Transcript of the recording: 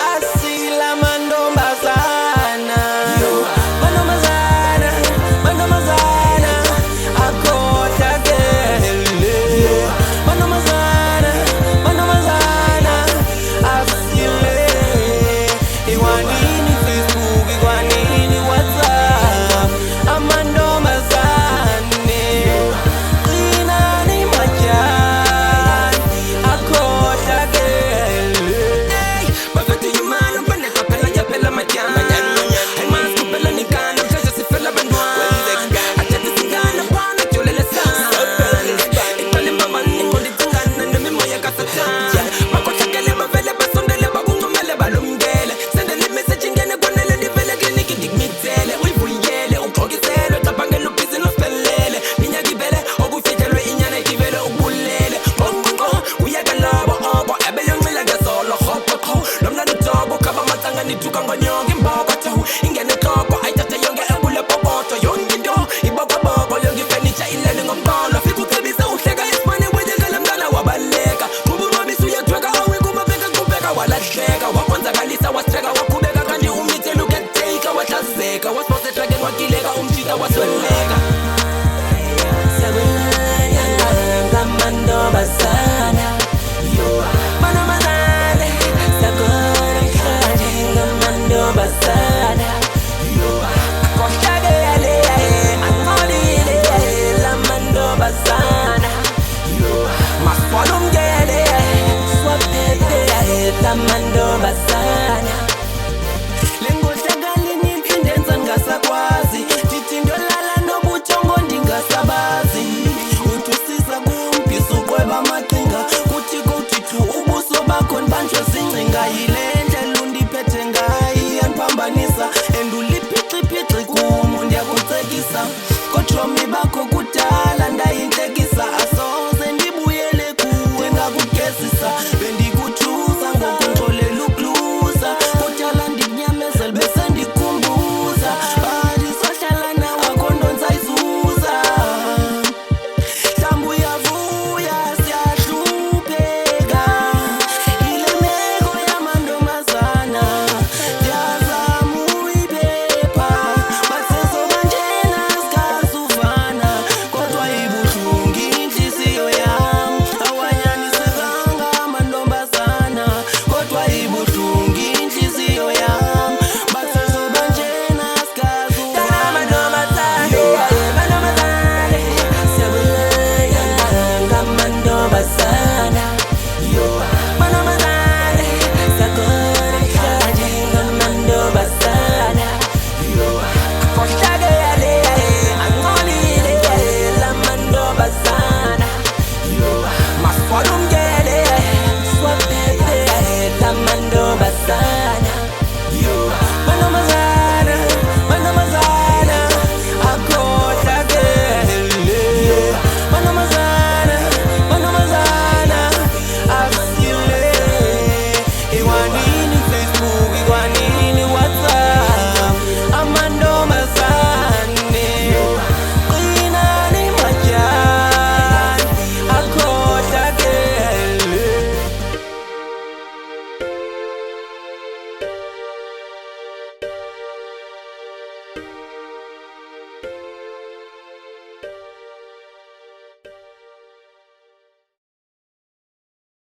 Asila mantombazana, mantombazana, mantombazana, akhohlakele. Mantombazana, mantombazana, asile. Ikwanini Facebook, ikwanini WhatsApp, amantombazane. Qinani matyani, akhohlakele. Bavethu imali umfana qaphela nyaphela matyana. Aymazi kuphela nikana, mhlanje sifela bantwana. Athethe singana phana jolele sana. Iqale mama ninqondo icingana nemimoya kasathana. Bakhohlakele bavele basondele bakuncumele balumkele. Sendele imessage ingene kwanele ndivele kliniki ndikumithele. Uyivuyele ugxokiselwe cabangela ubhizi nosiphelele. Minyaka ivele okufihlelwe inyana igibele ukubulele. Ngqongqongqo uyeka labo oko ebeyoncila ngesolo rhoqoqo. Lo mnandi ujobo khaba amatsanga nithuka ngonyonke imbokotho. Ingene ehloko ayithathe yonke ebule pokoto. Yonke into ibokoboko yonke ifenitsha ilele ngomqolo. Fika ucebise uhleka esifane wenyekela mntana wabaleka. Quba unqobisa uyathweka awinkumabeka qhubeka walahleka. Wakonzakalisa wastreka waqhubeka kanti umithele uketeka wahlazeka. Wasibose etrageni wakileka umjida wasweleka.